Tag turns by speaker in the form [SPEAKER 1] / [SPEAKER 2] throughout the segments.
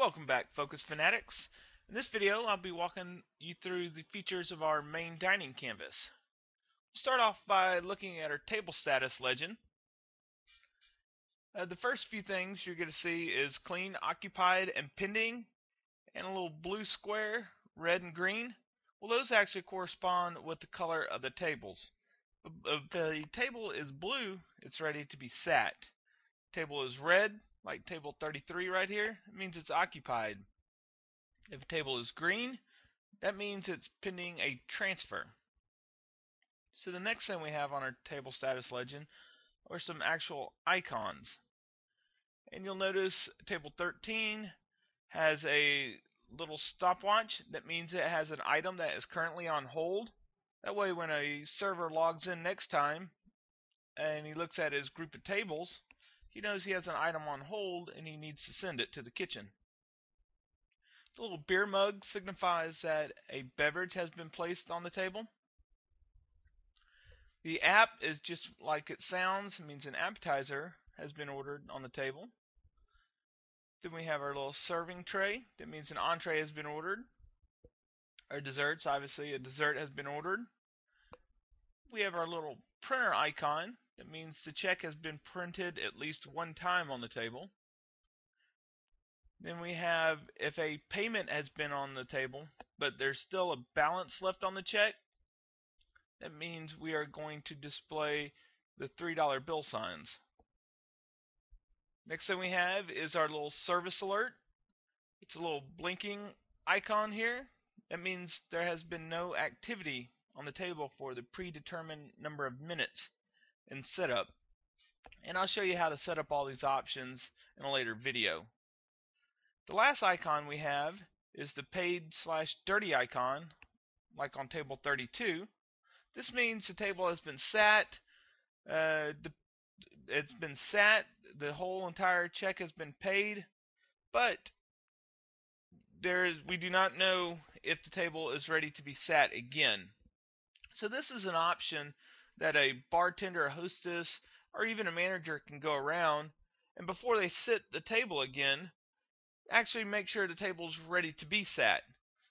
[SPEAKER 1] Welcome back, Focus Fanatics. In this video, I'll be walking you through the features of our main dining canvas. We'll start off by looking at our table status legend. The first few things you're going to see is clean, occupied, and pending, and a little blue square, red and green. Well, those actually correspond with the color of the tables. If the table is blue, it's ready to be sat. Table is red, like table 33 right here, it means it's occupied. If a table is green, that means it's pending a transfer. So the next thing we have on our table status legend are some actual icons. And you'll notice table 13 has a little stopwatch. That means it has an item that is currently on hold. That way when a server logs in next time and he looks at his group of tables, he knows he has an item on hold and he needs to send it to the kitchen. The little beer mug signifies that a beverage has been placed on the table. The app is just like it sounds. It means an appetizer has been ordered on the table. Then we have our little serving tray. That means an entree has been ordered. Our desserts, obviously a dessert has been ordered. We have our little printer icon. That means the check has been printed at least one time on the table. Then we have if a payment has been on the table, but there's still a balance left on the check, that means we are going to display the $3 bill signs. Next thing we have is our little service alert. It's a little blinking icon here. That means there has been no activity on the table for the predetermined number of minutes in setup. And I'll show you how to set up all these options in a later video. The last icon we have is the paid/dirty icon, like on table 32. This means the table has been sat. It's been sat. The whole entire check has been paid, but we do not know if the table is ready to be sat again. So this is an option that a bartender, a hostess, or even a manager can go around, and before they sit the table again, actually make sure the table is ready to be sat.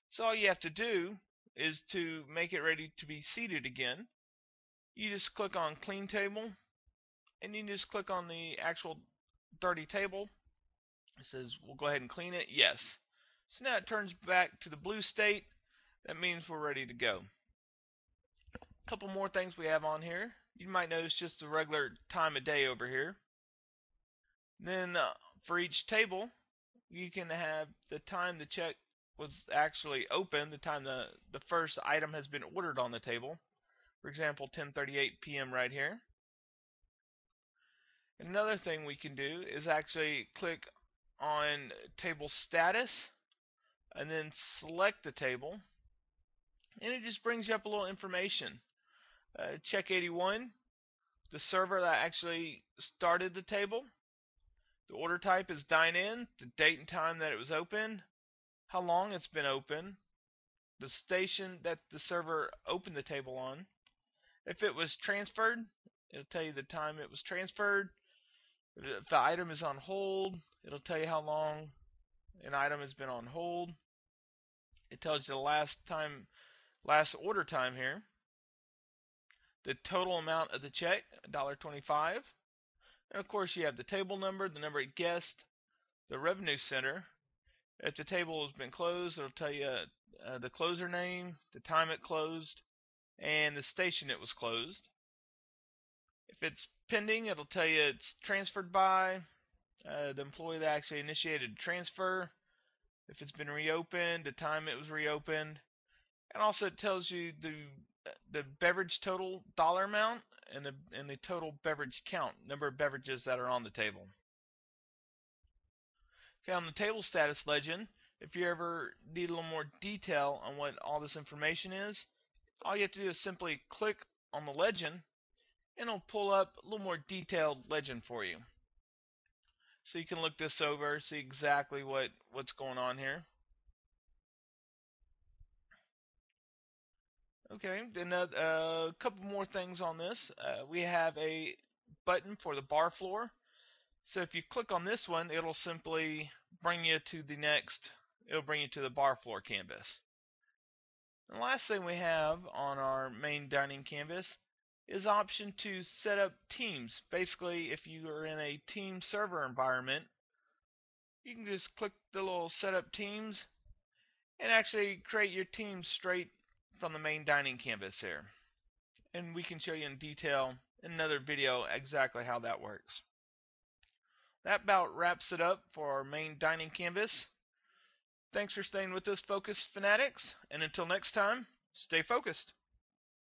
[SPEAKER 1] So all you have to do is to make it ready to be seated again. You just click on clean table, and you just click on the actual dirty table. It says we'll go ahead and clean it. Yes. So now it turns back to the blue state. That means we're ready to go. A couple more things we have on here. You might notice just the regular time of day over here. Then for each table, you can have the time the check was actually open, the time the first item has been ordered on the table. For example, 10:38 p.m. right here. And another thing we can do is actually click on table status and then select the table, and it just brings you up a little information. Check 81, the server that actually started the table. The order type is dine in, the date and time that it was open, how long it's been open, the station that the server opened the table on. If it was transferred, it'll tell you the time it was transferred. If the item is on hold, it'll tell you how long an item has been on hold. It tells you the last order time here. The total amount of the check, $1.25. And of course you have the table number, the number of guests, the revenue center. If the table has been closed, it'll tell you the closer name, the time it closed, and the station it was closed. If it's pending, it'll tell you it's transferred by the employee that actually initiated the transfer. If it's been reopened, the time it was reopened. And also it tells you the beverage total dollar amount and the total beverage count, number of beverages that are on the table. Okay, on the table status legend, if you ever need a little more detail on what all this information is, all you have to do is simply click on the legend and it'll pull up a little more detailed legend for you. So you can look this over, see exactly what's going on here. Okay, then a couple more things on this. We have a button for the bar floor. So if you click on this one, it'll simply bring you to the next, it'll bring you to the bar floor canvas. The last thing we have on our main dining canvas is option to set up teams. Basically, if you are in a team server environment, you can just click the little setup teams and actually create your team straight from the main dining canvas here. And we can show you in detail in another video exactly how that works. That about wraps it up for our main dining canvas. Thanks for staying with us, Focus Fanatics, and until next time, stay focused.